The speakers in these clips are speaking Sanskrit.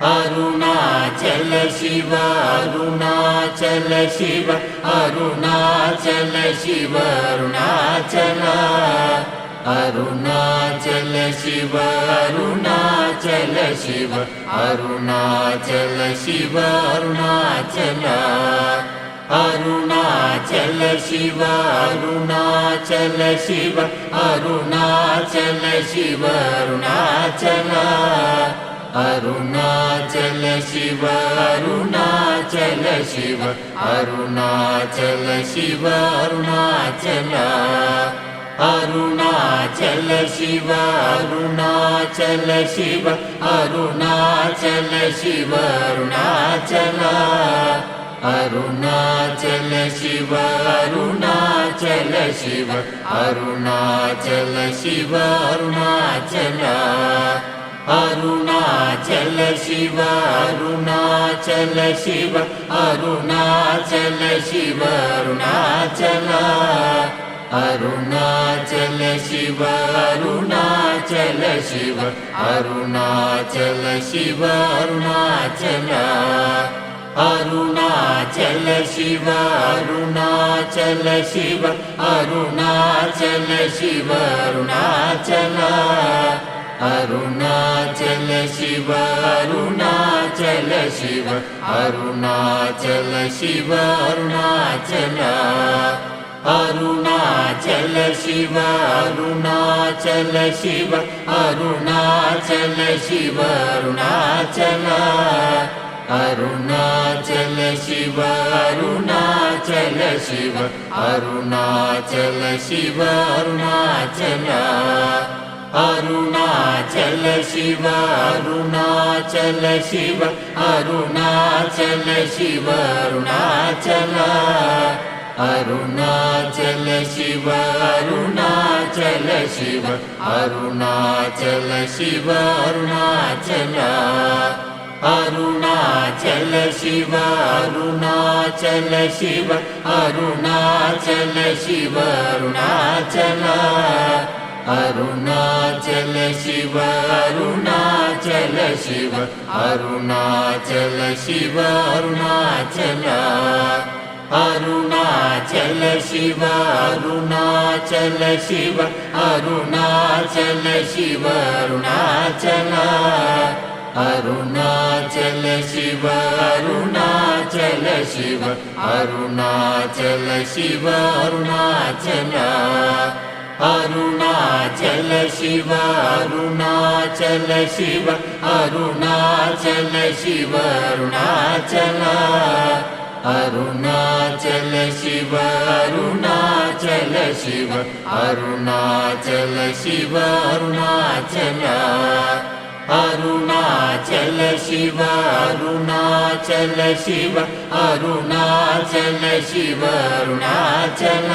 अरुणाचल शिव अरुणाचल शिव अरुणाचल शिव अरुणाचल अरुणाचल शिव अरुणाचल शिव अरुणाचल शिव अरुणाचल अरुणाचल शिव अरुणाचल शिव अरुणाचल शिव अरुणाचल अरुणाचल शिव अरुणाचल शिव अरुणाचल शिव अरुणाचल अरुणाचल शिव अरुणाचल शिव अरुणाचल शिव अरुणाचल अरुणाचल शिव अरुणाचल शिव अरुणाचल शिव अरुणाचल अरुणाचल शिव अरुणाचल शिव अरुणाचल शिव अरुणाचल अरुणाचल शिव अरुणाचल शिव अरुणाचल शिव अरुणाचल अरुणाचल शिव अरुणाचल शिव अरुणाचल शिव अरुणाचल अरुणाचल शिव अरुणाचल शिव अरुणाचल शिव अरुणाचल अरुणाचल शिव अरुणाचल शिव अरुणाचल शिव अरुणाचल अरुणाचल शिव अरुणाचल शिव अरुणाचल शिव अरुणाचल अरुणाचल शिव अरुणाचल शिव अरुणाचल शिव अरुणाचल अरुणाचल शिव अरुणाचल शिव अरुणाचल शिव अरुणाचल अरुणाचल शिव अरुणाचल शिव अरुणाचल शिव अरुणाचल अरुणाचल शिव अरुणाचल शिव अरुणाचल शिव अरुणाचल अरुणाचल शिव अरुणाचल शिव अरुणाचल शिव अरुणाचल अरुणाचल शिव अरुणाचल शिव अरुणाचल शिव अरुणाचल अरुणाचल शिव अरुणाचल शिव अरुणाचल शिव अरुणाचल अरुणाचल शिव अरुणाचल शिव अरुणाचल शिव अरुणाचल अरुणाचल शिव अरुणाचल शिव अरुणाचल शिव अरुणाचल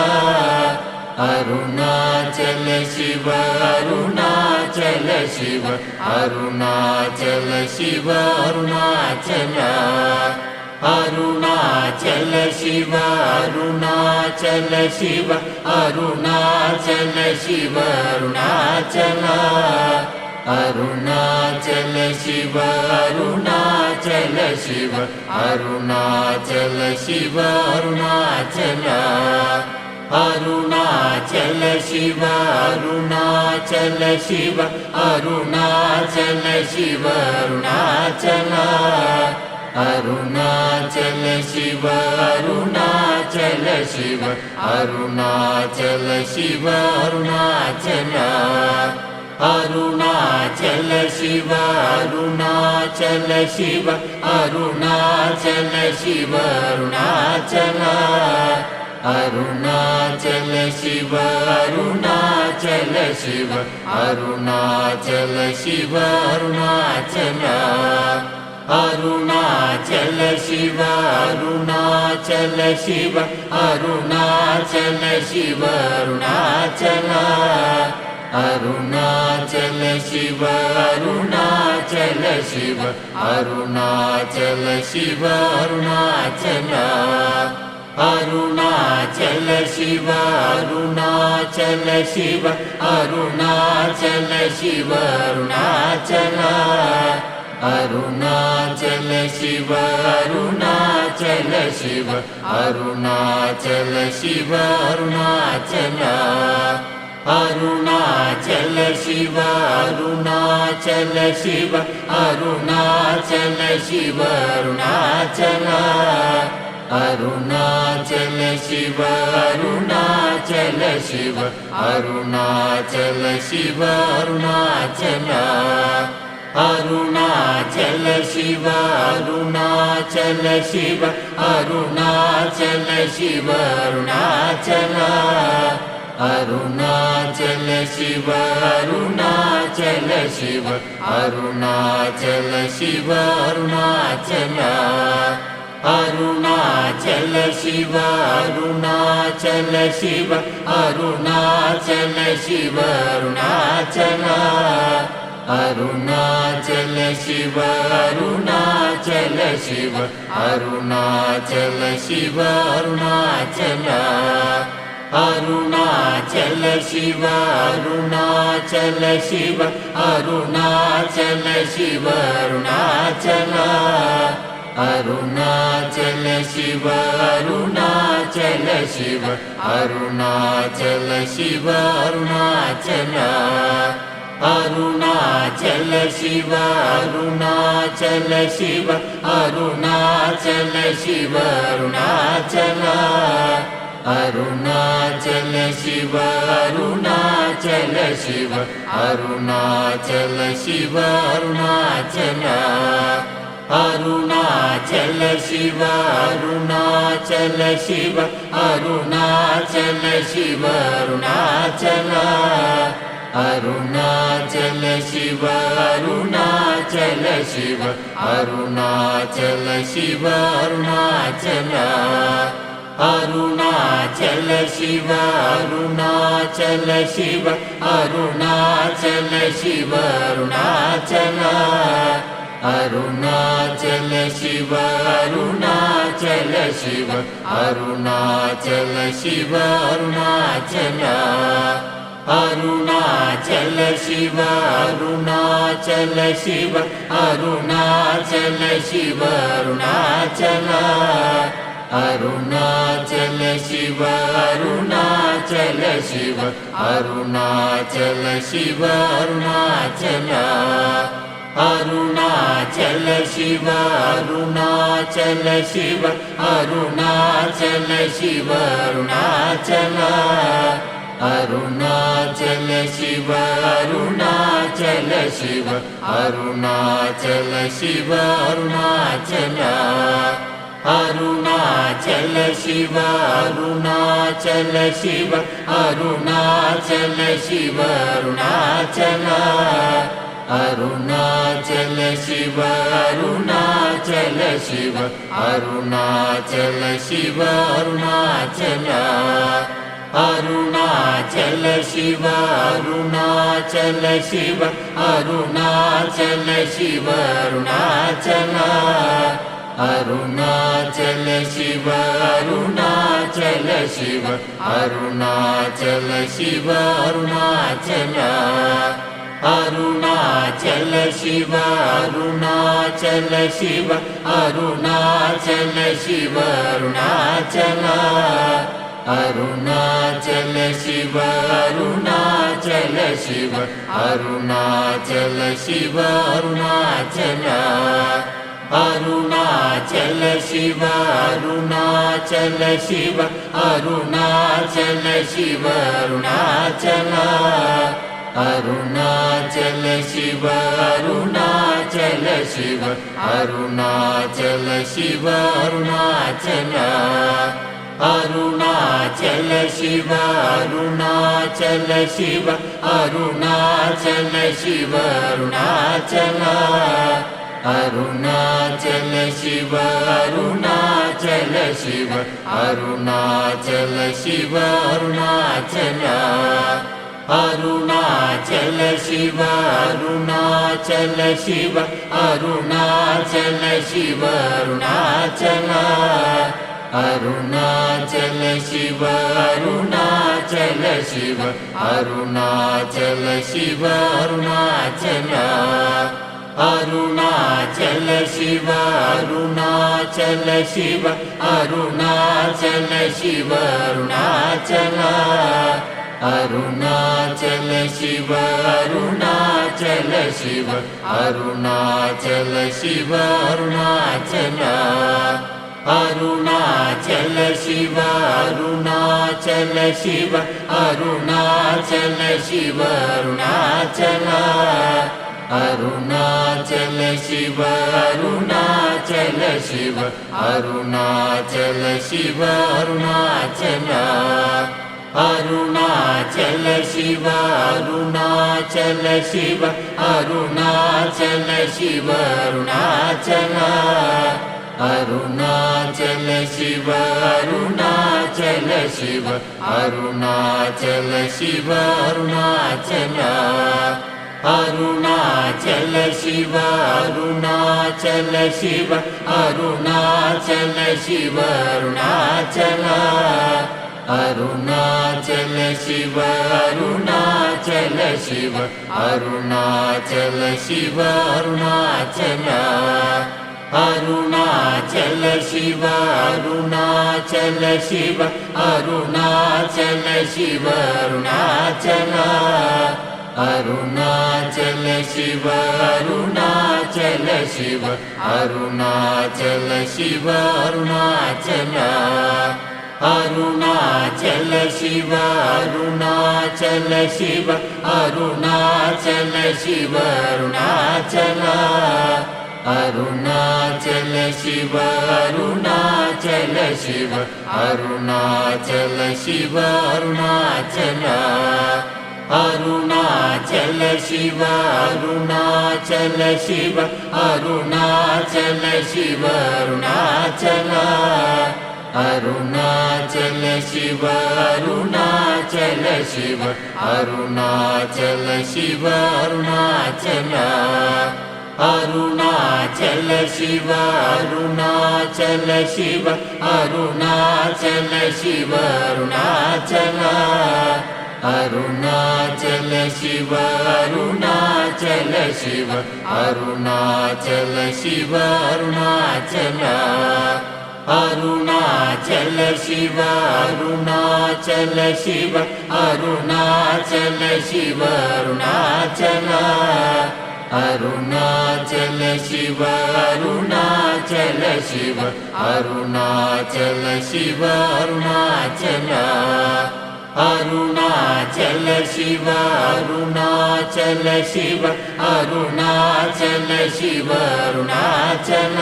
अरुणाचल शिव अरुणाचल शिव अरुणाचल शिव अरुणाचल अरुणाचल शिव अरुणाचल शिव अरुणाचल शिव अरुणाचल अरुणाचल शिव अरुणाचल शिव अरुणाचल शिव अरुणाचल अरुणाचल शिव अरुणाचल शिव अरुणाचल शिव अरुणाचल अरुणाचल शिव अरुणाचल शिव अरुणाचल शिव अरुणाचल अरुणाचल शिव अरुणाचल शिव अरुणाचल शिव अरुणाचल अरुणाचल शिव अरुणाचल शिव अरुणाचल शिव अरुणाचल अरुणाचल शिव अरुणाचल शिव अरुणाचल शिव अरुणाचल अरुणाचल शिव अरुणाचल शिव अरुणाचल शिव अरुणाचल अरुणाचल शिव अरुणाचल शिव अरुणाचल शिव अरुणाचल अरुणाचल शिव अरुणाचल शिव अरुणाचल शिव अरुणाचल अरुणाचल शिव अरुणाचल शिव अरुणाचल शिव अरुणाचल अरुणाचल शिव अरुणाचल शिव अरुणाचल शिव अरुणाचल अरुणाचल शिव अरुणाचल शिव अरुणाचल शिव अरुणाचल अरुणाचल शिव अरुणाचल शिव अरुणाचल शिव अरुणाचल अरुणाचल शिव अरुणाचल शिव अरुणाचल शिव अरुणाचल अरुणाचल शिव अरुणाचल शिव अरुणाचल शिव अरुणाचल अरुणाचल शिव अरुणाचल शिव अरुणाचल शिव अरुणाचल अरुणाचल शिव अरुणाचल शिव अरुणाचल शिव अरुणाचल अरुणाचल शिव अरुणाचल शिव अरुणाचल शिव अरुणाचल अरुणाचल शिव अरुणाचल शिव अरुणाचल शिव अरुणाचल अरुणाचल शिव अरुणाचल शिव अरुणाचल शिव अरुणाचल अरुणाचल शिव अरुणाचल शिव अरुणाचल शिव अरुणाचल अरुणाचल शिव अरुणाचल शिव अरुणाचल शिव अरुणाचल अरुणाचल शिव अरुणाचल शिव अरुणाचल शिव अरुणाचल अरुणाचल शिव अरुणाचल शिव अरुणाचल शिव अरुणाचल अरुणाचल शिव अरुणाचल शिव अरुणाचल शिव अरुणाचल अरुणाचल शिव अरुणाचल शिव अरुणाचल शिव अरुणाचल अरुणाचल शिव अरुणाचल शिव अरुणाचल शिव अरुणाचल अरुणाचल शिव अरुणाचल शिव अरुणाचल शिव अरुणाचल अरुणाचल शिव अरुणाचल शिव अरुणाचल शिव अरुणाचल अरुणाचल शिव अरुणाचल शिव अरुणाचल शिव अरुणाचल अरुणाचल शिव अरुणाचल शिव अरुणाचल शिव अरुणाचल अरुणाचल शिव अरुणाचल शिव अरुणाचल शिव अरुणाचल अरुणाचल शिव अरुणाचल शिव अरुणाचल शिव अरुणाचल अरुणाचल शिव अरुणाचल शिव अरुणाचल शिव अरुणाचल अरुणाचल शिव अरुणाचल शिव अरुणाचल शिव अरुणाचल अरुणाचल शिव अरुणाचल शिव अरुणाचल शिव अरुणाचल अरुणाचल शिव अरुणाचल शिव अरुणाचल शिव अरुणाचल अरुणाचल शिव अरुणाचल शिव अरुणाचल शिव अरुणाचल अरुणाचल शिव अरुणाचल शिव अरुणाचल शिव अरुणाचल अरुणाचल शिव अरुणाचल शिव अरुणाचल शिव अरुणाचल अरुणाचल शिव अरुणाचल शिव अरुणाचल शिव अरुणाचल अरुणाचल शिव अरुणाचल शिव अरुणाचल शिव अरुणाचल अरुणाचल शिव अरुणाचल शिव अरुणाचल शिव अरुणाचल अरुणाचल शिव अरुणाचल शिव अरुणाचल शिव अरुणाचल अरुणाचल शिव अरुणाचल शिव अरुणाचल शिव अरुणाचल अरुणाचल शिव अरुणाचल शिव अरुणाचल शिव अरुणाचल अरुणाचल शिव अरुणाचल शिव अरुणाचल शिव अरुणाचल अरुणाचल शिव अरुणाचल शिव अरुणाचल शिव अरुणाचल अरुणाचल शिव अरुणाचल शिव अरुणाचल शिव अरुणाचल अरुणाचल शिव अरुणाचल शिव अरुणाचल शिव अरुणाचल अरुणाचल शिव अरुणाचल शिव अरुणाचल शिव अरुणाचल अरुणाचल शिव अरुणाचल शिव अरुणाचल शिव अरुणाचल अरुणाचल शिव अरुणाचल शिव अरुणाचल शिव अरुणाचल अरुणाचल शिव अरुणाचल शिव अरुणाचल शिव अरुणाचल अरुणाचल शिव अरुणाचल शिव अरुणाचल शिव अरुणाचल अरुणाचल शिव अरुणाचल शिव अरुणाचल शिव अरुणाचल अरुणाचल शिव अरुणाचल शिव अरुणाचल शिव अरुणाचल अरुणाचल शिव अरुणाचल शिव अरुणाचल शिव अरुणाचल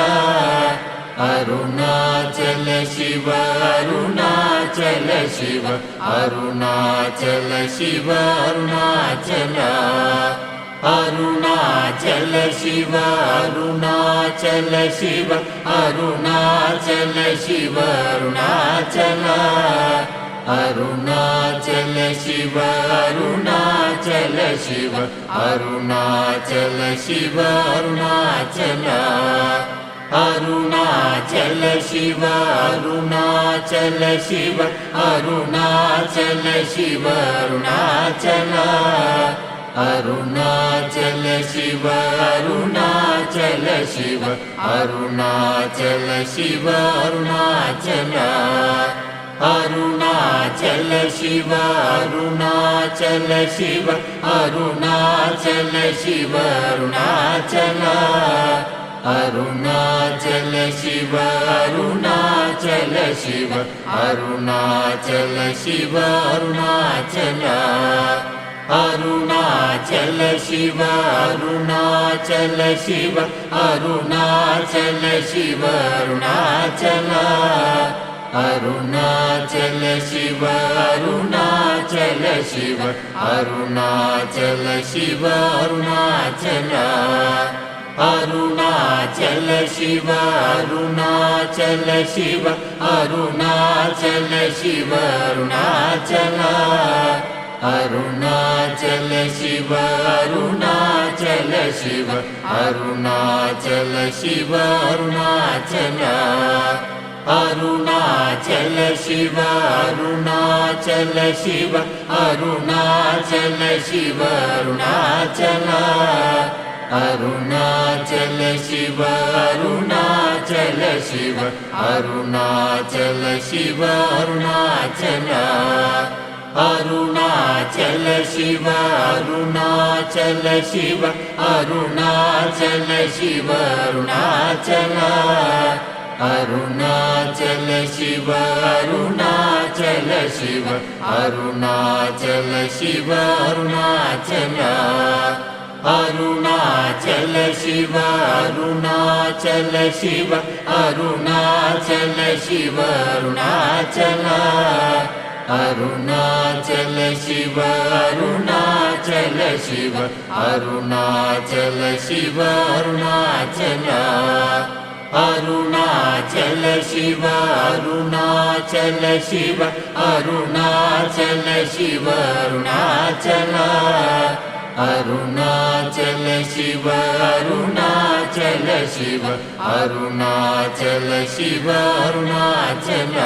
अरुणाचल शिव अरुणाचल शिव अरुणाचल शिव अरुणाचल अरुणाचल शिव अरुणाचल शिव अरुणाचल शिव अरुणाचल अरुणाचल शिव अरुणाचल शिव अरुणाचल शिव अरुणाचल अरुणाचल शिव अरुणाचल शिव अरुणाचल शिव अरुणाचल अरुणाचल शिव अरुणाचल शिव अरुणाचल शिव अरुणाचल अरुणाचल शिव अरुणाचल शिव अरुणाचल शिव अरुणाचल अरुणाचल शिव अरुणाचल शिव अरुणाचल शिव अरुणाचल अरुणाचल शिव अरुणाचल शिव अरुणाचल शिव अरुणाचल अरुणाचल शिव अरुणाचल शिव अरुणाचल शिव अरुणाचल अरुणाचल शिव अरुणाचल शिव अरुणाचल शिव अरुणाचल अरुणाचल शिव अरुणाचल शिव अरुणाचल शिव अरुणाचल अरुणाचल शिव अरुणाचल शिव अरुणाचल शिव अरुणाचल अरुणाचल शिव अरुणाचल शिव अरुणाचल शिव अरुणाचल अरुणाचल शिव अरुणाचल शिव अरुणाचल शिव अरुणाचल अरुणाचल शिव अरुणाचल शिव अरुणाचल शिव अरुणाचल अरुणाचल शिव अरुणाचल शिव अरुणाचल शिव अरुणाचल अरुणाचल शिव अरुणाचल शिव अरुणाचल शिव अरुणाचल अरुणाचल शिव अरुणाचल शिव अरुणाचल शिव अरुणाचल अरुणाचल शिव अरुणाचल शिव अरुणाचल शिव अरुणाचल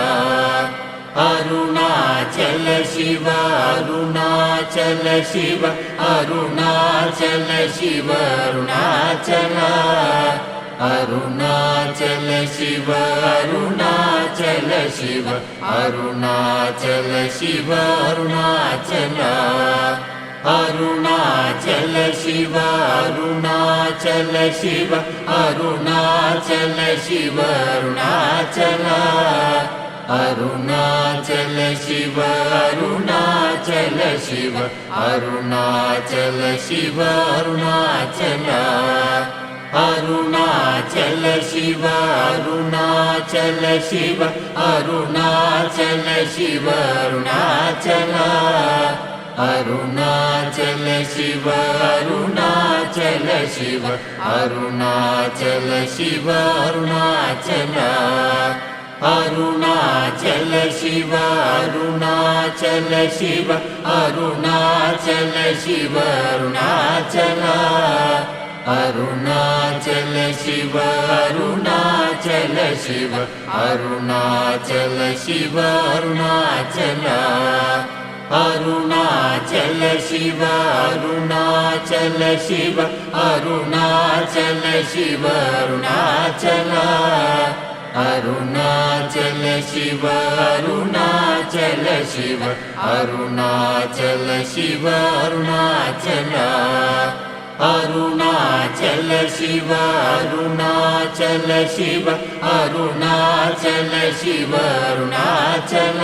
अरुणाचल शिव अरुणाचल शिव अरुणाचल शिव अरुणाचल अरुणाचल शिव अरुणाचल शिव अरुणाचल शिव अरुणाचल अरुणाचल शिव अरुणाचल शिव अरुणाचल शिव अरुणाचल अरुणाचल शिव अरुणाचल शिव अरुणाचल शिव अरुणाचल अरुणाचल शिव अरुणाचल शिव अरुणाचल शिव अरुणाचल अरुणाचल शिव अरुणाचल शिव अरुणाचल शिव अरुणाचल अरुणाचल शिव अरुणाचल शिव अरुणाचल शिव अरुणाचल अरुणाचल शिव अरुणाचल शिव अरुणाचल शिव अरुणाचल अरुणाचल शिव अरुणाचल शिव अरुणाचल शिव अरुणाचल अरुणाचल शिव अरुणाचल शिव अरुणाचल शिव अरुणाचल अरुणाचल शिव अरुणाचल शिव अरुणाचल शिव अरुणाचल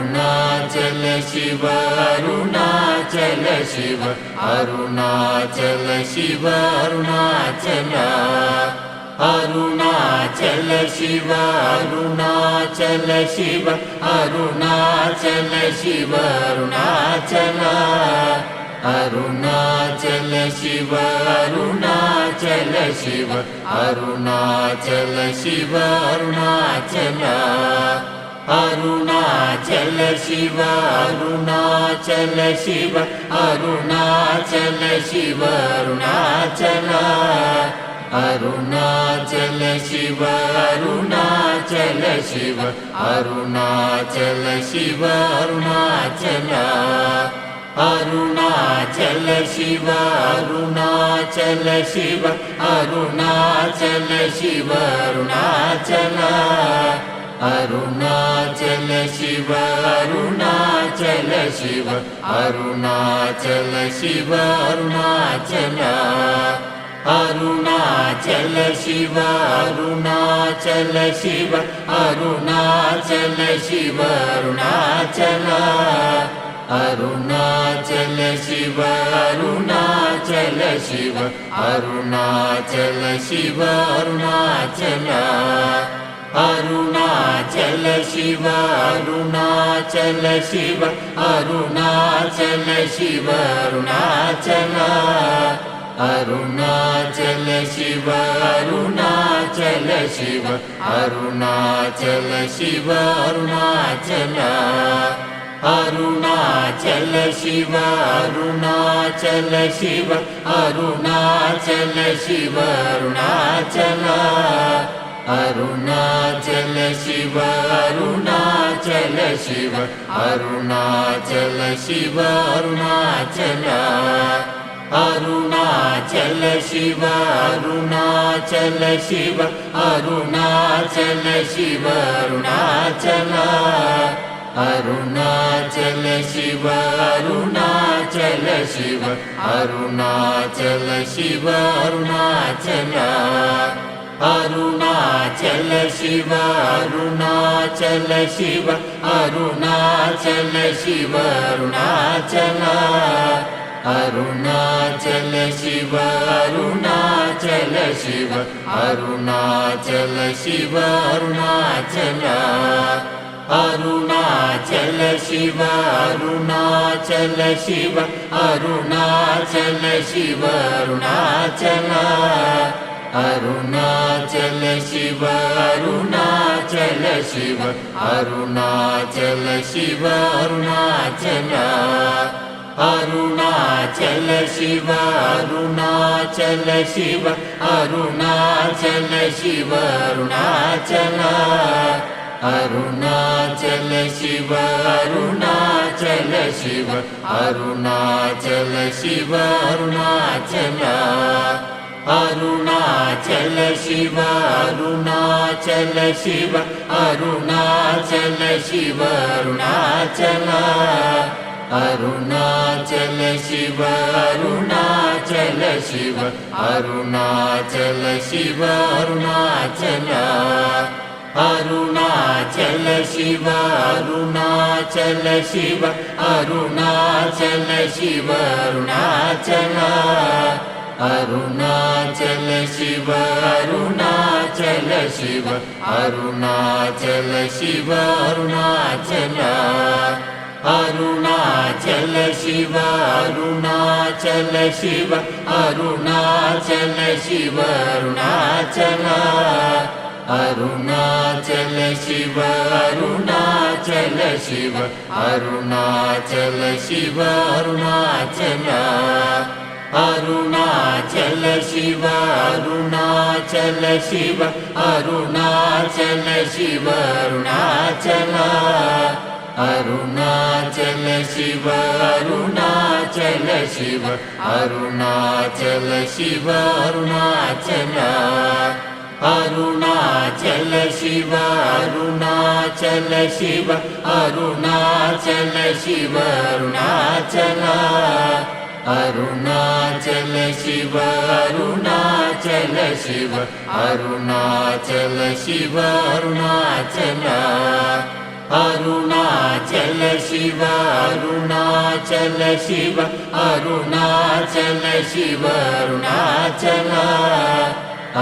अरुणाचल शिव अरुणाचल शिव अरुणाचल शिव अरुणाचल अरुणाचल शिव अरुणाचल शिव अरुणाचल शिव अरुणाचल अरुणाचल शिव अरुणाचल शिव अरुणाचल शिव अरुणाचल अरुणाचल शिव अरुणाचल शिव अरुणाचल शिव अरुणाचल अरुणाचल शिव अरुणाचल शिव अरुणाचल शिव अरुणाचल अरुणाचल शिव अरुणाचल शिव अरुणाचल शिव अरुणाचल अरुणाचल शिव अरुणाचल शिव अरुणाचल शिव अरुणाचल अरुणाचल शिव अरुणाचल शिव अरुणाचल शिव अरुणाचल अरुणाचल शिव अरुणाचल शिव अरुणाचल शिव अरुणाचल अरुणाचल शिव अरुणाचल शिव अरुणाचल शिव अरुणाचल अरुणाचल शिव अरुणाचल शिव अरुणाचल शिव अरुणाचल अरुणाचल शिव अरुणाचल शिव अरुणाचल शिव अरुणाचल अरुणाचल शिव अरुणाचल शिव अरुणाचल शिव अरुणाचल अरुणाचल शिव अरुणाचल शिव अरुणाचल शिव अरुणाचल अरुणाचल शिव अरुणाचल शिव अरुणाचल शिव अरुणाचल अरुणाचल शिव अरुणाचल शिव अरुणाचल शिव अरुणाचल अरुणाचल शिव अरुणाचल शिव अरुणाचल शिव अरुणाचल अरुणाचल शिव अरुणाचल शिव अरुणाचल शिव अरुणाचल अरुणाचल शिव अरुणाचल शिव अरुणाचल शिव अरुणाचल अरुणाचल शिव अरुणाचल शिव अरुणाचल शिव अरुणाचल अरुणाचल शिव अरुणाचल शिव अरुणाचल शिव अरुणाचल अरुणाचल शिव अरुणाचल शिव अरुणाचल शिव अरुणाचल अरुणाचल शिव अरुणाचल शिव अरुणाचल शिव अरुणाचल अरुणाचल शिव अरुणाचल शिव अरुणाचल शिव अरुणाचल अरुणाचल शिव अरुणाचल शिव अरुणाचल शिव अरुणाचल अरुणाचल शिव अरुणाचल शिव अरुणाचल शिव अरुणाचल अरुणाचल शिव अरुणाचल शिव अरुणाचल शिव अरुणाचल अरुणाचल शिव अरुणाचल शिव अरुणाचल शिव अरुणाचल अरुणाचल शिव अरुणाचल शिव अरुणाचल शिव अरुणाचल अरुणाचल शिव अरुणाचल शिव अरुणाचल शिव अरुणाचल अरुणाचल शिव अरुणाचल शिव अरुणाचल शिव अरुणाचल अरुणाचल शिव अरुणाचल शिव अरुणाचल शिव अरुणाचल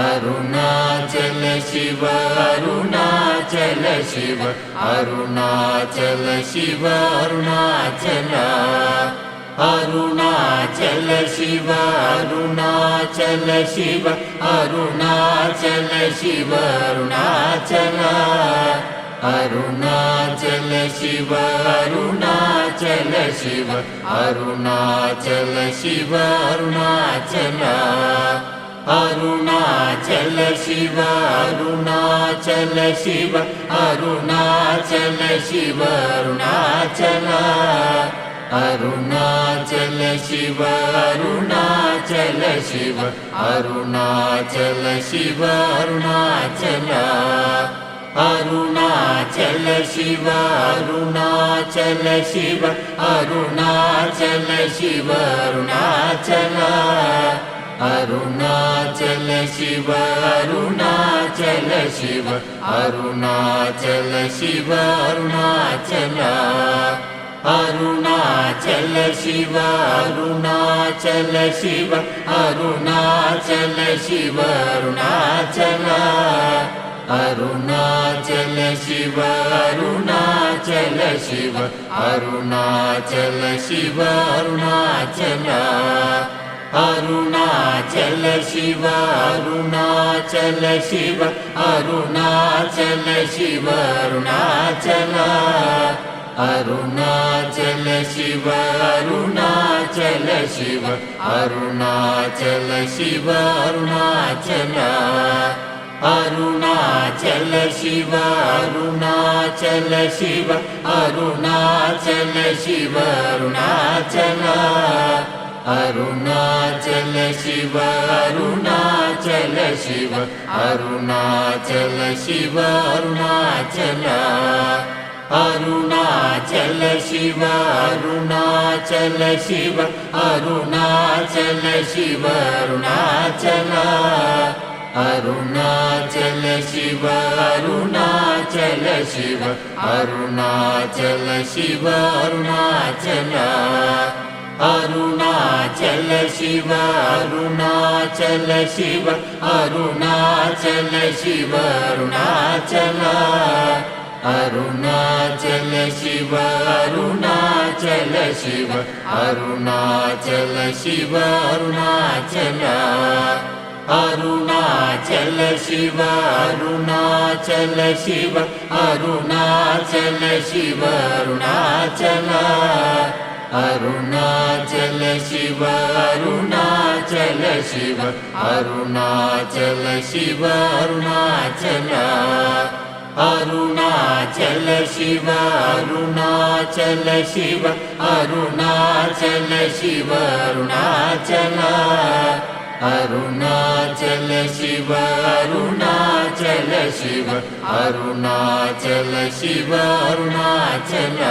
अरुणाचल शिव अरुणाचल शिव अरुणाचल शिव अरुणाचल अरुणाचल शिव अरुणाचल शिव अरुणाचल शिव अरुणाचल अरुणाचल शिव अरुणाचल शिव अरुणाचल शिव अरुणाचल अरुणाचल शिव अरुणाचल शिव अरुणाचल शिव अरुणाचल अरुणाचल शिव अरुणाचल शिव अरुणाचल शिव अरुणाचल अरुणाचल शिव अरुणाचल शिव अरुणाचल शिव अरुणाचल अरुणाचल शिव अरुणाचल शिव अरुणाचल शिव अरुणाचल अरुणाचल शिव अरुणाचल शिव अरुणाचल शिव अरुणाचल अरुणाचल शिव अरुणाचल शिव अरुणाचल शिव अरुणाचल अरुणाचल शिव अरुणाचल शिव अरुणाचल शिव अरुणाचल अरुणाचल शिव अरुणाचल शिव अरुणाचल शिव अरुणाचल अरुणाचल शिव अरुणाचल शिव अरुणाचल शिव अरुणाचल अरुणाचल शिव अरुणाचल शिव अरुणाचल शिव अरुणाचल अरुणाचल शिव अरुणाचल शिव अरुणाचल शिव अरुणाचल अरुणाचल शिव अरुणाचल शिव अरुणाचल शिव अरुणाचल अरुणाचल शिव अरुणाचल शिव अरुणाचल शिव अरुणाचल अरुणाचल शिव अरुणाचल शिव अरुणाचल शिव अरुणाचल अरुणाचल शिव अरुणाचल शिव अरुणाचल शिव अरुणाचल अरुणाचल शिव अरुणाचल शिव अरुणाचल शिव अरुणाचल अरुणाचल शिव अरुणाचल शिव अरुणाचल शिव अरुणाचल अरुणाचल शिव अरुणाचल शिव अरुणाचल शिव अरुणाचल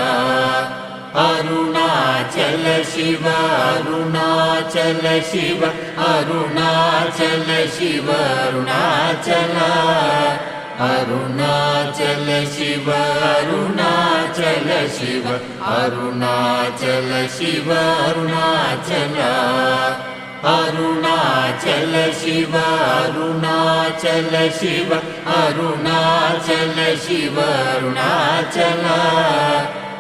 अरुणाचल शिव अरुणाचल शिव अरुणाचल शिव अरुणाचल अरुणाचल शिव अरुणाचल शिव अरुणाचल शिव अरुणाचल अरुणाचल शिव अरुणाचल शिव अरुणाचल शिव अरुणाचल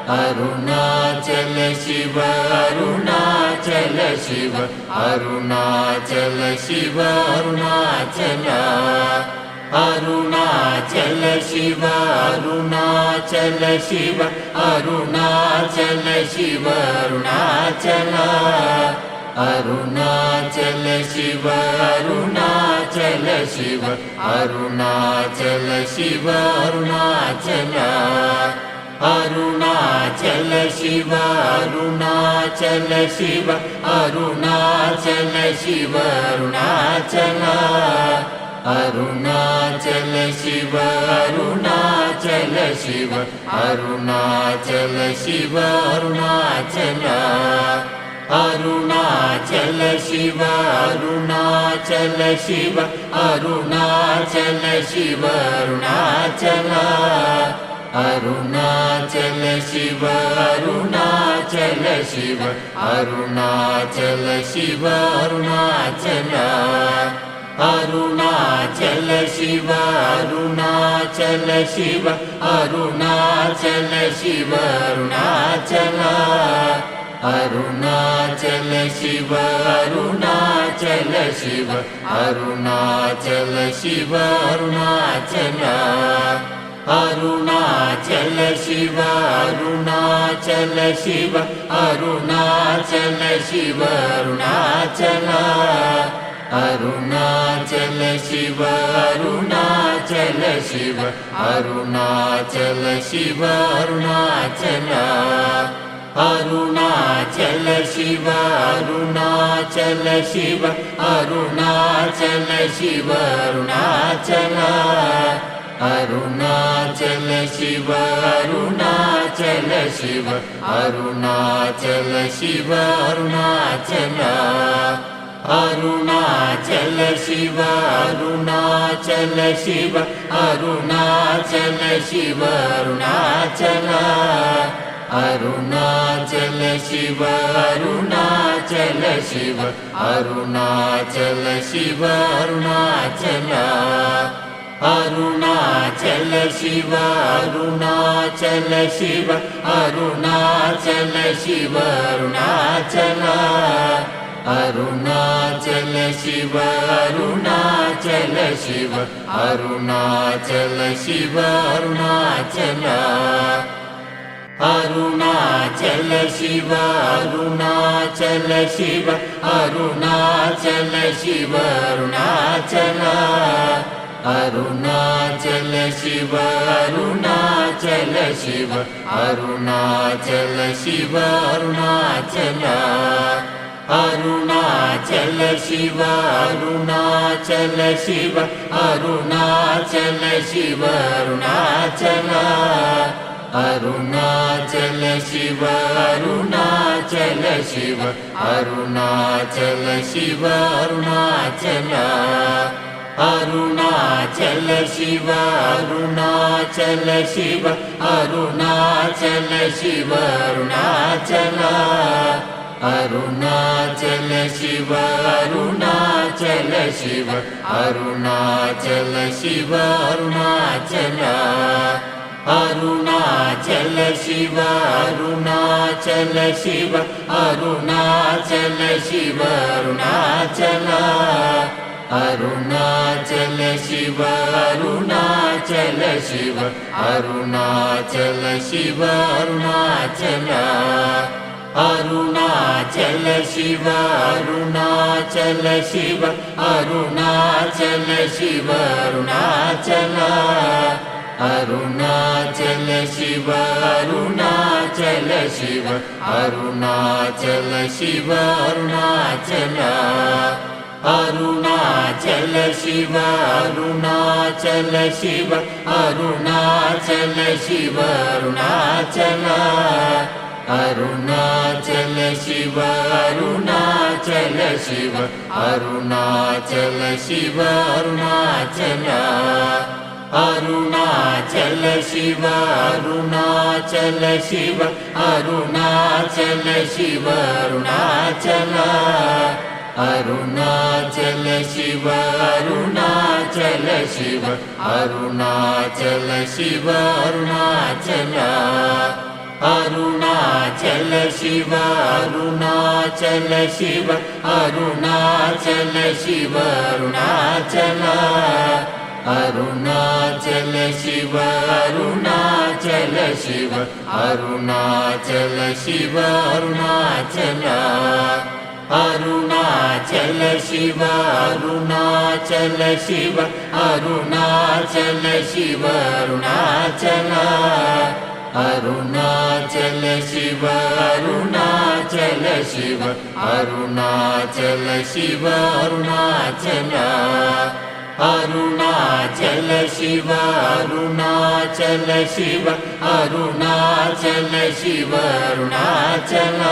अरुणाचल शिव अरुणाचल शिव अरुणाचल शिव अरुणाचल अरुणाचल शिव अरुणाचल शिव अरुणाचल शिव अरुणाचल अरुणाचल शिव अरुणाचल शिव अरुणाचल शिव अरुणाचल अरुणाचल शिव अरुणाचल शिव अरुणाचल शिव अरुणाचल अरुणाचल शिव अरुणाचल शिव अरुणाचल शिव अरुणाचल अरुणाचल शिव अरुणाचल शिव अरुणाचल शिव अरुणाचल अरुणाचल शिव अरुणाचल शिव अरुणाचल शिव अरुणाचल अरुणाचल शिव अरुणाचल शिव अरुणाचल शिव अरुणाचल अरुणाचल शिव अरुणाचल शिव अरुणाचल शिव अरुणाचल अरुणाचल शिव अरुणाचल शिव अरुणाचल शिव अरुणाचल अरुणाचल शिव अरुणाचल शिव अरुणाचल शिव अरुणाचल अरुणाचल शिव अरुणाचल शिव अरुणाचल शिव अरुणाचल अरुणाचल शिव अरुणाचल शिव अरुणाचल शिव अरुणाचल अरुणाचल शिव अरुणाचल शिव अरुणाचल शिव अरुणाचल अरुणाचल शिव अरुणाचल शिव अरुणाचल शिव अरुणाचल अरुणाचल शिव अरुणाचल शिव अरुणाचल शिव अरुणाचल अरुणाचल शिव अरुणाचल शिव अरुणाचल शिव अरुणाचल अरुणाचल शिव अरुणाचल शिव अरुणाचल शिव अरुणाचल अरुणाचल शिव अरुणाचल शिव अरुणाचल शिव अरुणाचल अरुणाचल शिव अरुणाचल शिव अरुणाचल शिव अरुणाचल अरुणाचल शिव अरुणाचल शिव अरुणाचल शिव अरुणाचल अरुणाचल शिव अरुणाचल शिव अरुणाचल शिव अरुणाचल अरुणाचल शिव अरुणाचल शिव अरुणाचल शिव अरुणाचल अरुणाचल शिव अरुणाचल शिव अरुणाचल शिव अरुणाचल अरुणाचल शिव अरुणाचल शिव अरुणाचल शिव अरुणाचल अरुणाचल शिव अरुणाचल शिव अरुणाचल शिव अरुणाचल अरुणाचल शिव अरुणाचल शिव अरुणाचल शिव अरुणाचल अरुणाचल शिव अरुणाचल शिव अरुणाचल शिव अरुणाचल अरुणाचल शिव अरुणाचल शिव अरुणाचल शिव अरुणाचल अरुणाचल शिव अरुणाचल शिव अरुणाचल शिव अरुणाचल अरुणाचल शिव अरुणाचल शिव अरुणाचल शिव अरुणाचल अरुणाचल शिव अरुणाचल शिव अरुणाचल शिव अरुणाचल अरुणाचल शिव अरुणाचल शिव अरुणाचल शिव अरुणाचल अरुणाचल शिव अरुणाचल शिव अरुणाचल शिव अरुणाचल अरुणाचल शिव अरुणाचल शिव अरुणाचल शिव अरुणाचल अरुणाचल शिव अरुणाचल शिव अरुणाचल शिव अरुणाचल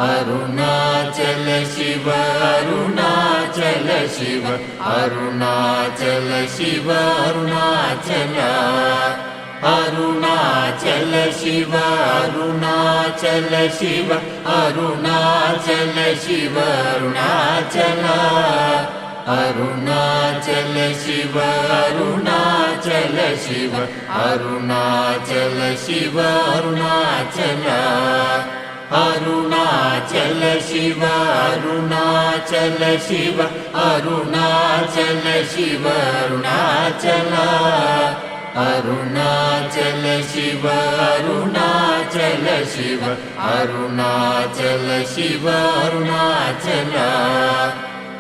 अरुणाचल शिव अरुणाचल शिव अरुणाचल शिव अरुणाचल अरुणाचल शिव अरुणाचल शिव अरुणाचल शिव अरुणाचल अरुणाचल शिव अरुणाचल शिव अरुणाचल शिव अरुणाचल अरुणाचल शिव अरुणाचल शिव अरुणाचल शिव अरुणाचल अरुणाचल शिव अरुणाचल शिव अरुणाचल शिव अरुणाचल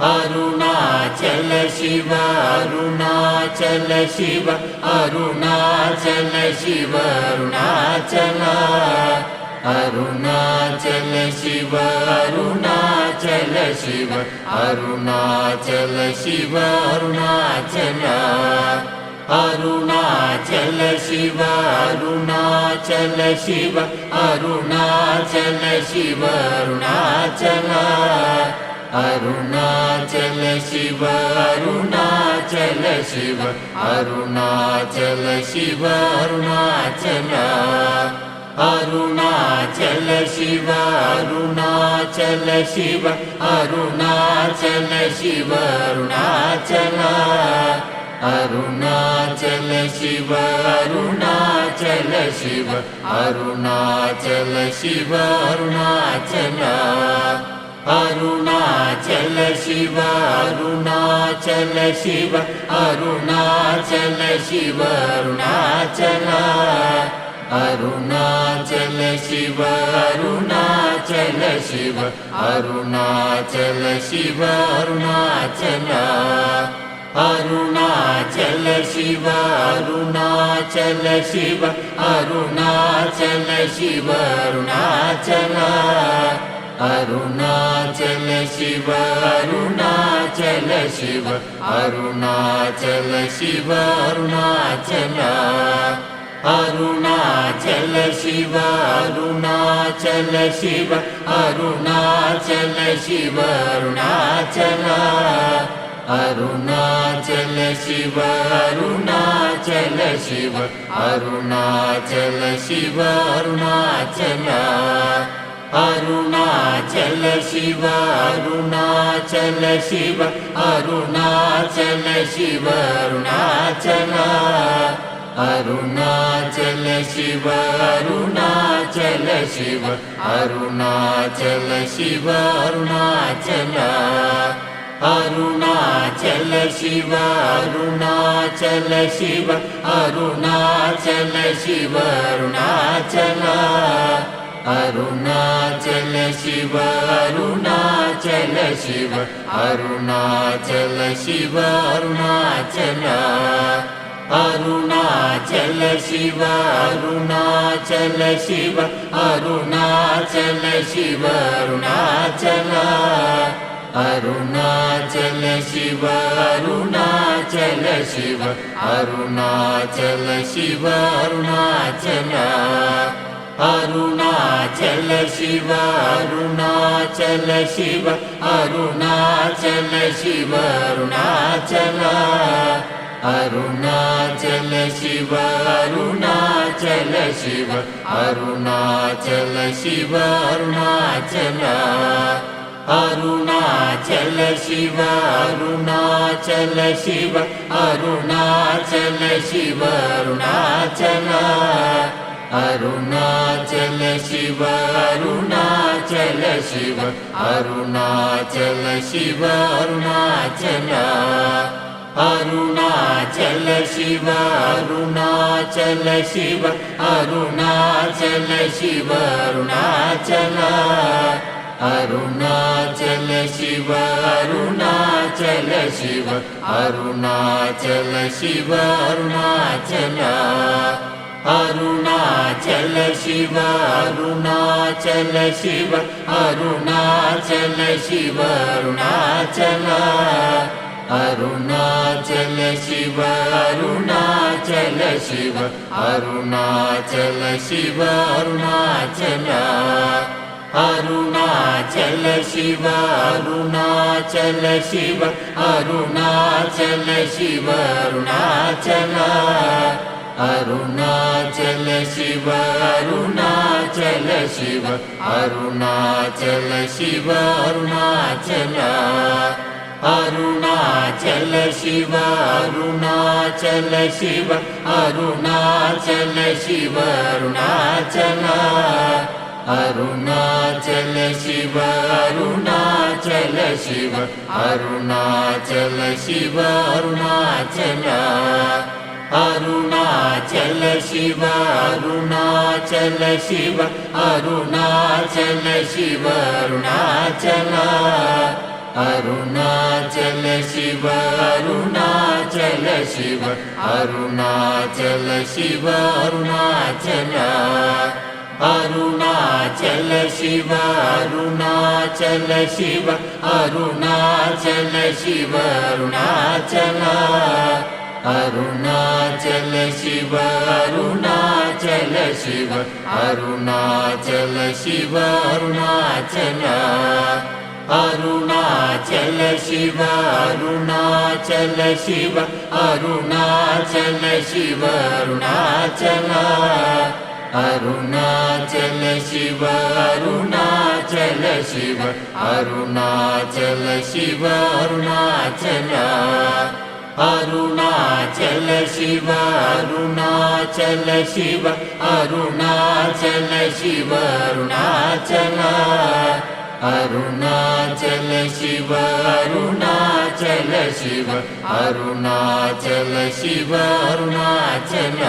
अरुणाचल शिव अरुणाचल शिव अरुणाचल शिव अरुणाचल अरुणाचल शिव अरुणाचल शिव अरुणाचल शिव अरुणाचल अरुणाचल शिव अरुणाचल शिव अरुणाचल शिव अरुणाचल अरुणाचल शिव अरुणाचल शिव अरुणाचल शिव अरुणाचल अरुणाचल शिव अरुणाचल शिव अरुणाचल शिव अरुणाचल अरुणाचल शिव अरुणाचल शिव अरुणाचल शिव अरुणाचल अरुणाचल शिव अरुणाचल शिव अरुणाचल शिव अरुणाचल अरुणाचल शिव अरुणाचल शिव अरुणाचल शिव अरुणाचल अरुणाचल शिव अरुणाचल शिव अरुणाचल शिव अरुणाचल अरुणाचल शिव अरुणाचल शिव अरुणाचल शिव अरुणाचल अरुणाचल शिव अरुणाचल शिव अरुणाचल शिव अरुणाचल अरुणाचल शिव अरुणाचल शिव अरुणाचल शिव अरुणाचल अरुणाचल शिव अरुणाचल शिव अरुणाचल शिव अरुणाचल अरुणाचल शिव अरुणाचल शिव अरुणाचल शिव अरुणाचल अरुणाचल शिव अरुणाचल शिव अरुणाचल शिव अरुणाचल अरुणाचल शिव अरुणाचल शिव अरुणाचल शिव अरुणाचल अरुणाचल शिव अरुणाचल शिव अरुणाचल शिव अरुणाचल अरुणाचल शिव अरुणाचल शिव अरुणाचल शिव अरुणाचल अरुणाचल शिव अरुणाचल शिव अरुणाचल शिव अरुणाचल अरुणाचल शिव अरुणाचल शिव अरुणाचल शिव अरुणाचल अरुणाचल शिव अरुणाचल शिव अरुणाचल शिव अरुणाचल अरुणाचल शिव अरुणाचल शिव अरुणाचल शिव अरुणाचल अरुणाचल शिव अरुणाचल शिव अरुणाचल शिव अरुणाचल अरुणाचल शिव अरुणाचल शिव अरुणाचल शिव अरुणाचल अरुणाचल शिव अरुणाचल शिव अरुणाचल शिव अरुणाचल अरुणाचल शिव अरुणाचल शिव अरुणाचल शिव अरुणाचल अरुणाचल शिव अरुणाचल शिव अरुणाचल शिव अरुणाचल अरुणाचल शिव अरुणाचल शिव अरुणाचल शिव अरुणाचल अरुणाचल शिव अरुणाचल शिव अरुणाचल शिव अरुणाचल अरुणाचल शिव अरुणाचल शिव अरुणाचल शिव अरुणाचल अरुणाचल शिव अरुणाचल शिव अरुणाचल शिव अरुणाचल अरुणाचल शिव अरुणाचल शिव अरुणाचल शिव अरुणाचल अरुणाचल शिव अरुणाचल शिव अरुणाचल शिव अरुणाचल अरुणाचल शिव अरुणाचल शिव अरुणाचल शिव अरुणाचल अरुणाचल शिव अरुणाचल शिव अरुणाचल शिव अरुणाचल अरुणाचल शिव अरुणाचल शिव अरुणाचल शिव अरुणाचल अरुणाचल शिव अरुणाचल शिव अरुणाचल शिव अरुणाचल अरुणाचल शिव अरुणाचल शिव अरुणाचल शिव अरुणाचल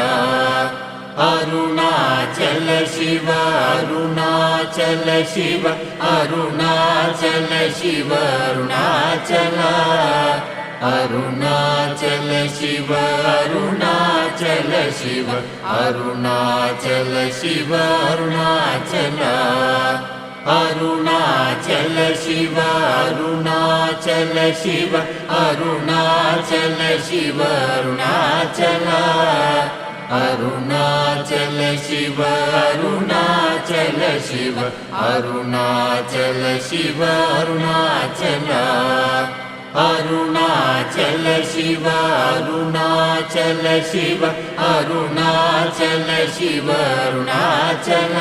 अरुणाचल शिव अरुणाचल शिव अरुणाचल शिव अरुणाचल अरुणाचल शिव अरुणाचल शिव अरुणाचल शिव अरुणाचल अरुणाचल शिव अरुणाचल शिव अरुणाचल शिव अरुणाचल अरुणाचल शिव अरुणाचल शिव अरुणाचल शिव अरुणाचल अरुणाचल शिव अरुणाचल शिव अरुणाचल शिव अरुणाचल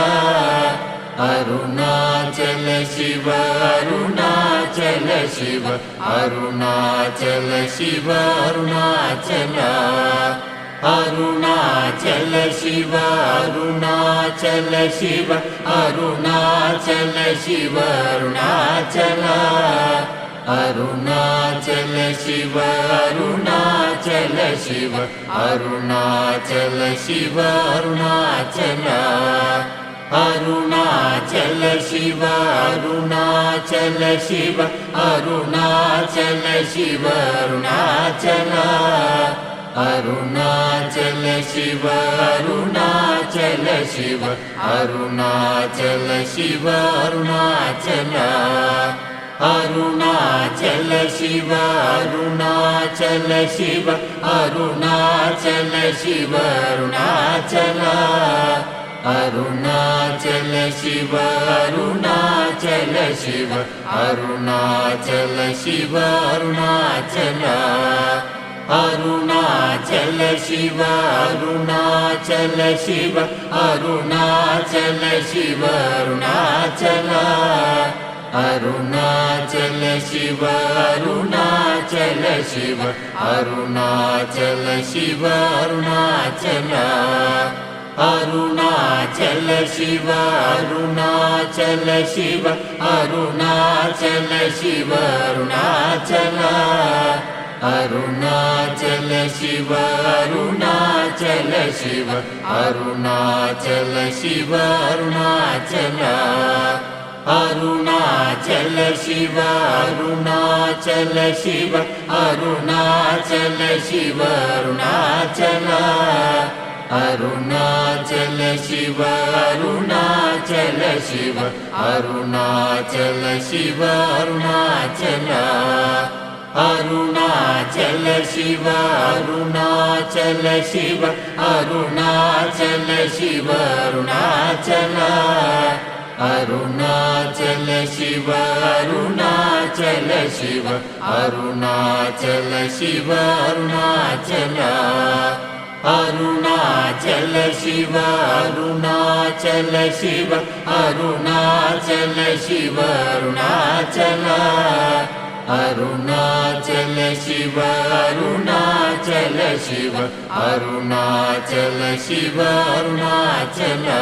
अरुणाचल शिव अरुणाचल शिव अरुणाचल शिव अरुणाचल अरुणाचल शिव अरुणाचल शिव अरुणाचल शिव अरुणाचल अरुणाचल शिव अरुणाचल शिव अरुणाचल शिव अरुणाचल अरुणाचल शिव अरुणाचल शिव अरुणाचल शिव अरुणाचल अरुणाचल शिव अरुणाचल शिव अरुणाचल शिव अरुणाचल अरुणाचल शिव अरुणाचल शिव अरुणाचल शिव अरुणाचल अरुणाचल शिव अरुणाचल शिव अरुणाचल शिव अरुणाचल अरुणाचल शिव अरुणाचल शिव अरुणाचल शिव अरुणाचल अरुणाचल शिव अरुणाचल शिव अरुणाचल शिव अरुणाचल अरुणाचल शिव अरुणाचल शिव अरुणाचल शिव अरुणाचल अरुणाचल शिव अरुणाचल शिव अरुणाचल शिव अरुणाचल अरुणाचल शिव अरुणाचल शिव अरुणाचल शिव अरुणाचल अरुणाचल शिव अरुणाचल शिव अरुणाचल शिव अरुणाचल अरुणाचल शिव अरुणाचल शिव अरुणाचल शिव अरुणाचल अरुणाचल शिव अरुणाचल शिव अरुणाचल शिव अरुणाचल अरुणाचल शिव अरुणाचल शिव अरुणाचल शिव अरुणाचल अरुणाचल शिव अरुणाचल शिव अरुणाचल शिव अरुणाचल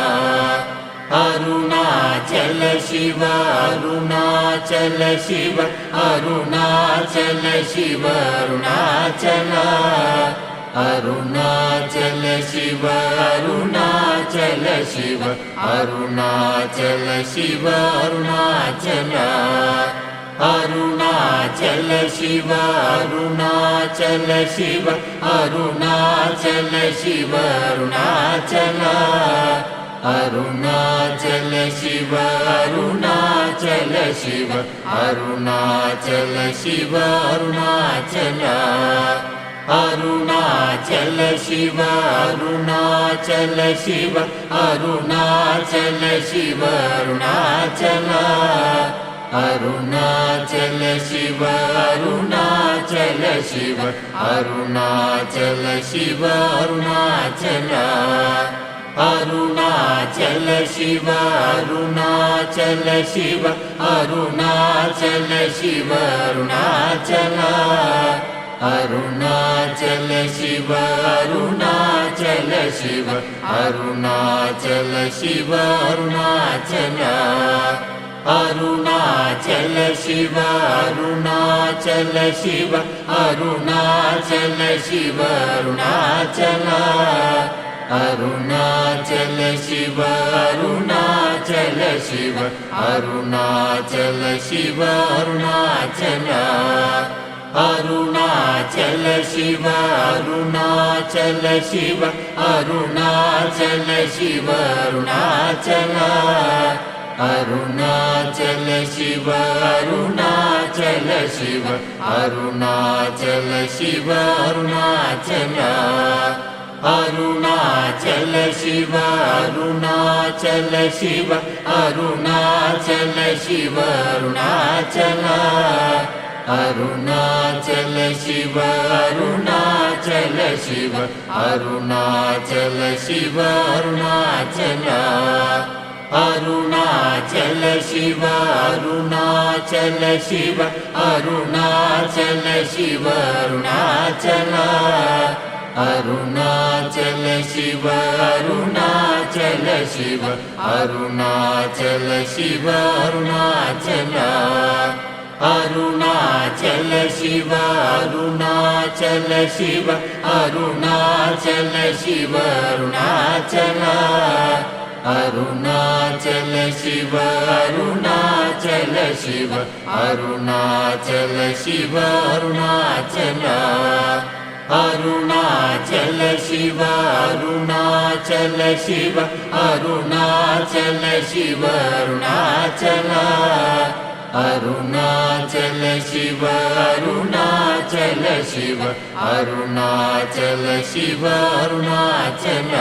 अरुणाचल शिव अरुणाचल शिव अरुणाचल शिव अरुणाचल अरुणाचल शिव अरुणाचल शिव अरुणाचल शिव अरुणाचल अरुणाचल शिव अरुणाचल शिव अरुणाचल शिव अरुणाचल अरुणाचल शिव अरुणाचल शिव अरुणाचल शिव अरुणाचल अरुणाचल शिव अरुणाचल शिव अरुणाचल शिव अरुणाचल अरुणाचल शिव अरुणाचल शिव अरुणाचल शिव अरुणाचल अरुणाचल शिव अरुणाचल शिव अरुणाचल शिव अरुणाचल अरुणाचल शिव अरुणाचल शिव अरुणाचल शिव अरुणाचल अरुणाचल शिव अरुणाचल शिव अरुणाचल शिव अरुणाचल अरुणाचल शिव अरुणाचल शिव अरुणाचल शिव अरुणाचल अरुणाचल शिव अरुणाचल शिव अरुणाचल शिव अरुणाचल अरुणाचल शिव अरुणाचल शिव अरुणाचल शिव अरुणाचल अरुणाचल शिव अरुणाचल शिव अरुणाचल शिव अरुणाचल अरुणाचल शिव अरुणाचल शिव अरुणाचल शिव अरुणाचल अरुणाचल शिव अरुणाचल शिव अरुणाचल शिव अरुणाचल अरुणाचल शिव अरुणाचल शिव अरुणाचल शिव अरुणाचल अरुणाचल शिव अरुणाचल शिव अरुणाचल शिव अरुणाचल अरुणाचल शिव अरुणाचल शिव अरुणाचल शिव अरुणाचल अरुणाचल शिव अरुणाचल शिव अरुणाचल शिव अरुणाचल अरुणाचल शिव अरुणाचल शिव अरुणाचल शिव अरुणाचल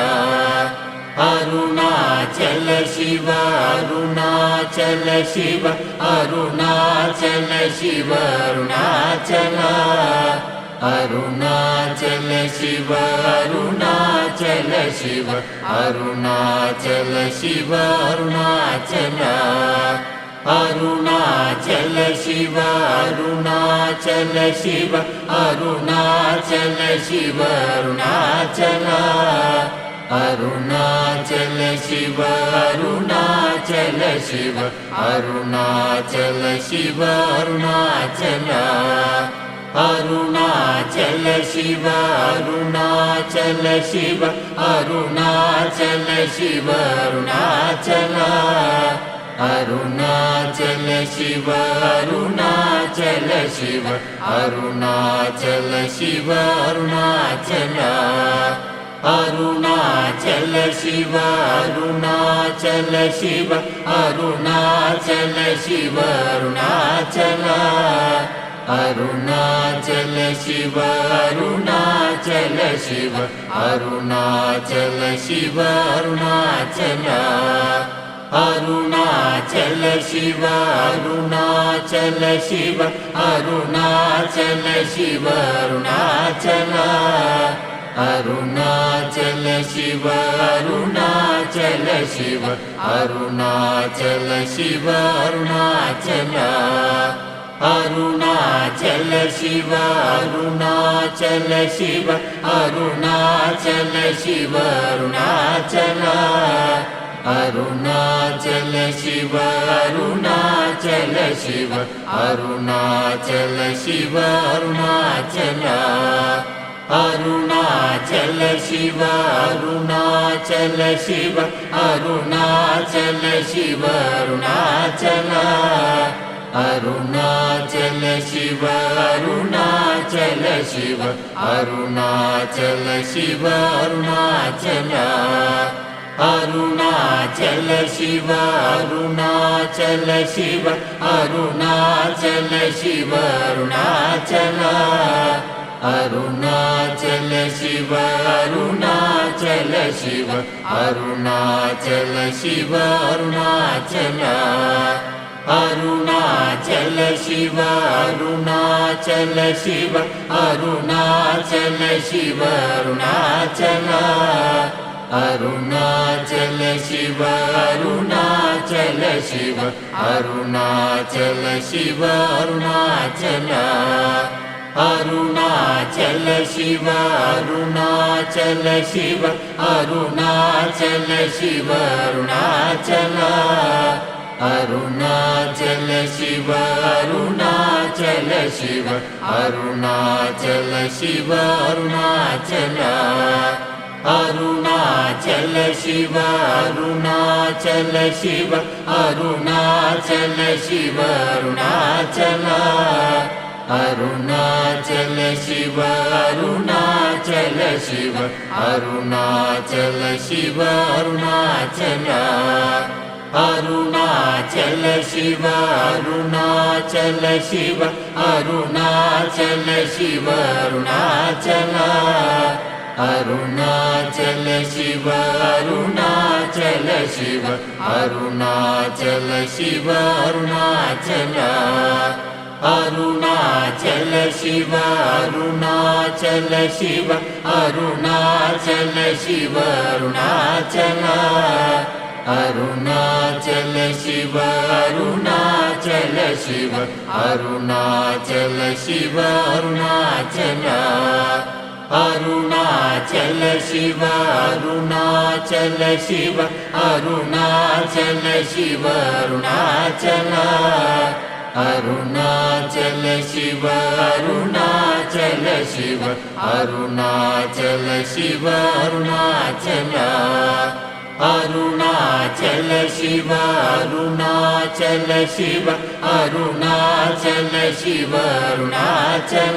अरुणाचल शिव अरुणाचल शिव अरुणाचल शिव अरुणाचल अरुणाचल शिव अरुणाचल शिव अरुणाचल शिव अरुणाचल अरुणाचल शिव अरुणाचल शिव अरुणाचल शिव अरुणाचल अरुणाचल शिव अरुणाचल शिव अरुणाचल शिव अरुणाचल अरुणाचल शिव अरुणाचल शिव अरुणाचल शिव अरुणाचल अरुणाचल शिव अरुणाचल शिव अरुणाचल शिव अरुणाचल अरुणाचल शिव अरुणाचल शिव अरुणाचल शिव अरुणाचल अरुणाचल शिव अरुणाचल शिव अरुणाचल शिव अरुणाचल अरुणाचल शिव अरुणाचल शिव अरुणाचल शिव अरुणाचल अरुणाचल शिव अरुणाचल शिव अरुणाचल शिव अरुणाचल अरुणाचल शिव अरुणाचल शिव अरुणाचल शिव अरुणाचल अरुणाचल शिव अरुणाचल शिव अरुणाचल शिव अरुणाचल अरुणाचल शिव अरुणाचल शिव अरुणाचल शिव अरुणाचल अरुणाचल शिव अरुणाचल शिव अरुणाचल शिव अरुणाचल अरुणाचल शिव अरुणाचल शिव अरुणाचल शिव अरुणाचल अरुणाचल शिव अरुणाचल शिव अरुणाचल शिव अरुणाचल अरुणाचल शिव अरुणाचल शिव अरुणाचल शिव अरुणाचल अरुणाचल शिव अरुणाचल शिव अरुणाचल शिव अरुणाचल अरुणाचल शिव अरुणाचल शिव अरुणाचल शिव अरुणाचल अरुणाचल शिव अरुणाचल शिव अरुणाचल शिव अरुणाचल अरुणाचल शिव अरुणाचल शिव अरुणाचल शिव अरुणाचल अरुणाचल शिव अरुणाचल शिव अरुणाचल शिव अरुणाचल अरुणाचल शिव अरुणाचल शिव अरुणाचल शिव अरुणाचल अरुणाचल शिव अरुणाचल शिव अरुणाचल शिव अरुणाचल अरुणाचल शिव अरुणाचल शिव अरुणाचल शिव अरुणाचल अरुणाचल शिव अरुणाचल शिव अरुणाचल शिव अरुणाचल अरुणाचल शिव अरुणाचल शिव अरुणाचल शिव अरुणाचल अरुणाचल शिव अरुणाचल शिव अरुणाचल शिव अरुणाचल अरुणाचल शिव अरुणाचल शिव अरुणाचल शिव अरुणाचल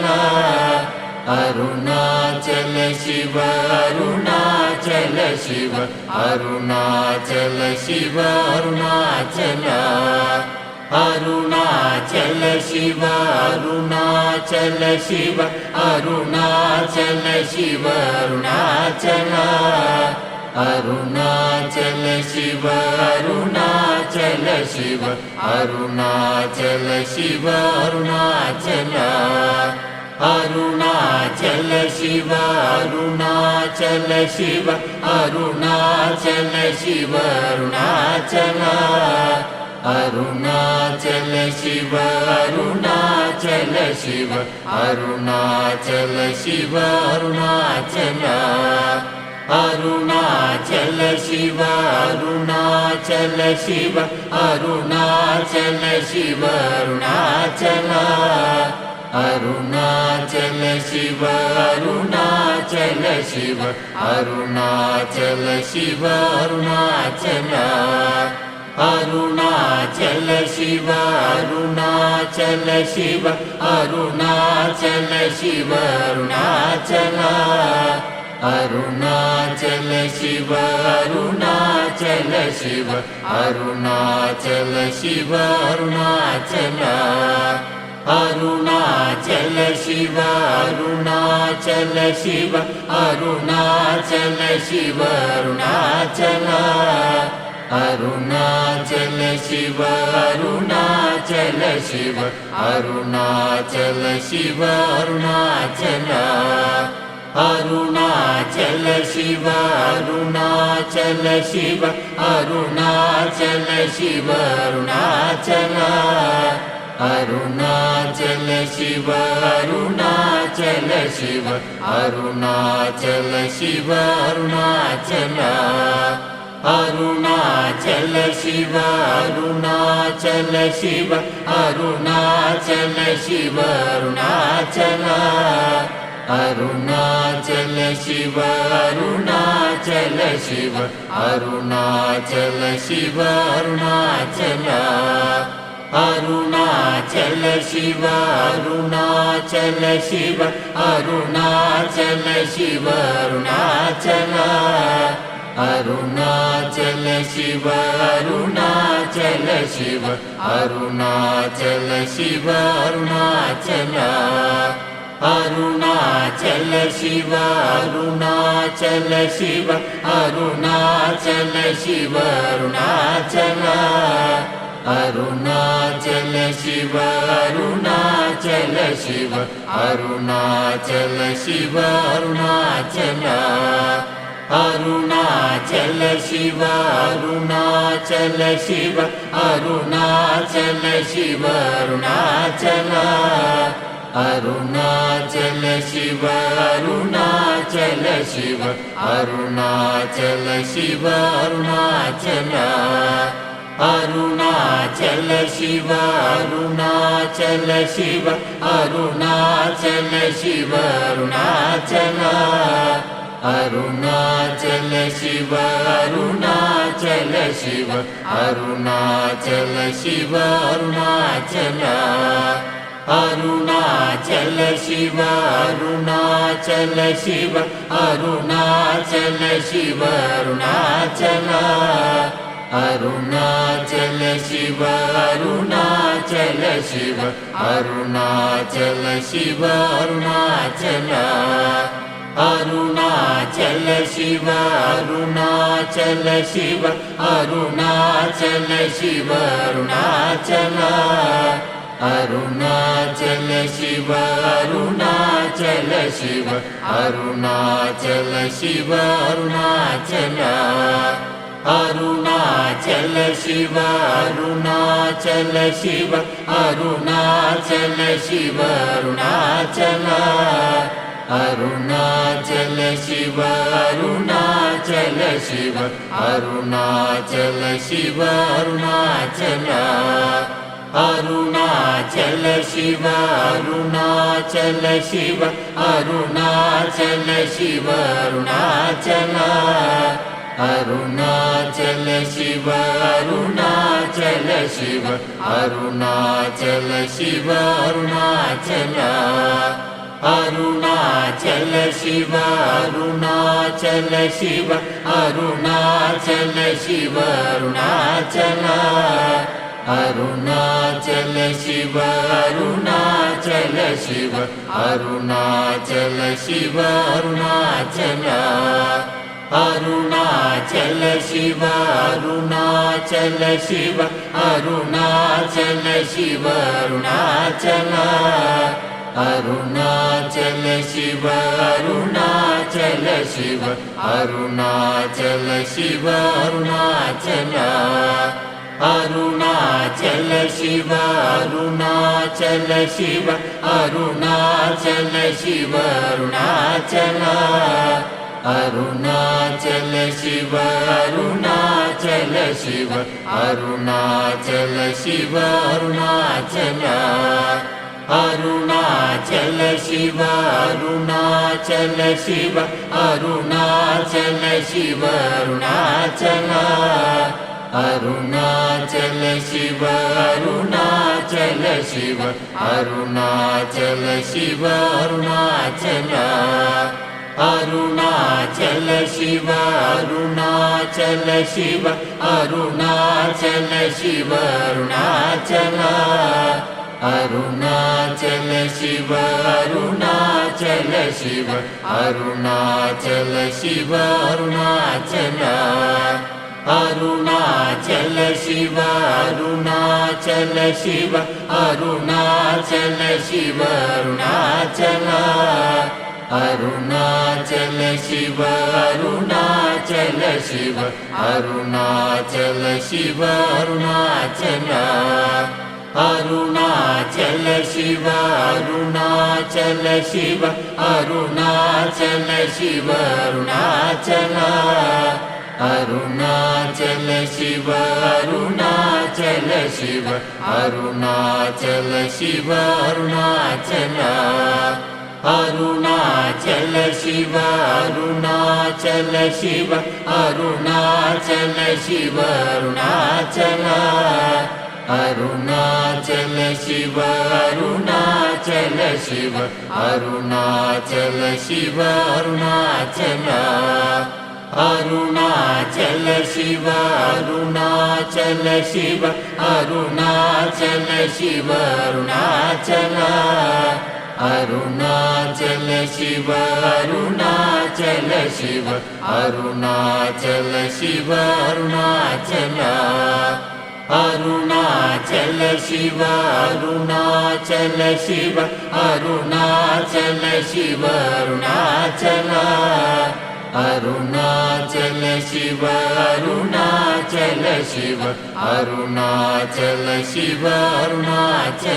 अरुणाचल शिव अरुणाचल शिव अरुणाचल शिव अरुणाचल अरुणाचल शिव अरुणाचल शिव अरुणाचल शिव अरुणाचल अरुणाचल शिव अरुणाचल शिव अरुणाचल शिव अरुणाचल अरुणाचल शिव अरुणाचल शिव अरुणाचल शिव अरुणाचल अरुणाचल शिव अरुणाचल शिव अरुणाचल शिव अरुणाचल अरुणाचल शिव अरुणाचल शिव अरुणाचल शिव अरुणाचल अरुणाचल शिव अरुणाचल शिव अरुणाचल शिव अरुणाचल अरुणाचल शिव अरुणाचल शिव अरुणाचल शिव अरुणाचल अरुणाचल शिव अरुणाचल शिव अरुणाचल शिव अरुणाचल अरुणाचल शिव अरुणाचल शिव अरुणाचल शिव अरुणाचल अरुणाचल शिव अरुणाचल शिव अरुणाचल शिव अरुणाचल अरुणाचल शिव अरुणाचल शिव अरुणाचल शिव अरुणाचल अरुणाचल शिव अरुणाचल शिव अरुणाचल शिव अरुणाचल अरुणाचल शिव अरुणाचल शिव अरुणाचल शिव अरुणाचल अरुणाचल शिव अरुणाचल शिव अरुणाचल शिव अरुणाचल अरुणाचल शिव अरुणाचल शिव अरुणाचल शिव अरुणाचल अरुणाचल शिव अरुणाचल शिव अरुणाचल शिव अरुणाचल अरुणाचल शिव अरुणाचल शिव अरुणाचल शिव अरुणाचल अरुणाचल शिव अरुणाचल शिव अरुणाचल शिव अरुणाचल अरुणाचल शिव अरुणाचल शिव अरुणाचल शिव अरुणाचल अरुणाचल शिव अरुणाचल शिव अरुणाचल शिव अरुणाचल अरुणाचल शिव अरुणाचल शिव अरुणाचल शिव अरुणाचल अरुणाचल शिव अरुणाचल शिव अरुणाचल शिव अरुणाचल अरुणाचल शिव अरुणाचल शिव अरुणाचल शिव अरुणाचल अरुणाचल शिव अरुणाचल शिव अरुणाचल शिव अरुणाचल अरुणाचल शिव अरुणाचल शिव अरुणाचल शिव अरुणाचल अरुणाचल शिव अरुणाचल शिव अरुणाचल शिव अरुणाचल अरुणाचल शिव अरुणाचल शिव अरुणाचल शिव अरुणाचल अरुणाचल शिव अरुणाचल शिव अरुणाचल शिव अरुणाचल अरुणाचल शिव अरुणाचल शिव अरुणाचल शिव अरुणाचल अरुणाचल शिव अरुणाचल शिव अरुणाचल शिव अरुणाचल अरुणाचल शिव अरुणाचल शिव अरुणाचल शिव अरुणाचल अरुणाचल शिव अरुणाचल शिव अरुणाचल शिव अरुणाचल अरुणाचल शिव अरुणाचल शिव अरुणाचल शिव अरुणाचल अरुणाचल शिव अरुणाचल शिव अरुणाचल शिव अरुणाचल अरुणाचल शिव अरुणाचल शिव अरुणाचल शिव अरुणाचल अरुणाचल शिव अरुणाचल शिव अरुणाचल शिव अरुणाचल अरुणाचल शिव अरुणाचल शिव अरुणाचल शिव अरुणाचल अरुणाचल शिव अरुणाचल शिव अरुणाचल शिव अरुणाचल अरुणाचल शिव अरुणाचल शिव अरुणाचल शिव अरुणाचल अरुणाचल शिव अरुणाचल शिव अरुणाचल शिव अरुणाचल अरुणाचल शिव अरुणाचल शिव अरुणाचल शिव अरुणाचल अरुणाचल शिव अरुणाचल शिव अरुणाचल शिव अरुणाचल अरुणाचल शिव अरुणाचल शिव अरुणाचल शिव अरुणाचल अरुणाचल शिव अरुणाचल शिव अरुणाचल शिव अरुणाचल अरुणाचल शिव अरुणाचल शिव अरुणाचल शिव अरुणाचल अरुणाचल शिव अरुणाचल शिव अरुणाचल शिव अरुणाचल अरुणाचल शिव अरुणाचल शिव अरुणाचल शिव अरुणाचल अरुणाचल शिव अरुणाचल शिव अरुणाचल शिव अरुणाचल अरुणाचल शिव अरुणाचल शिव अरुणाचल शिव अरुणाचल अरुणाचल शिव अरुणाचल शिव अरुणाचल शिव अरुणाचल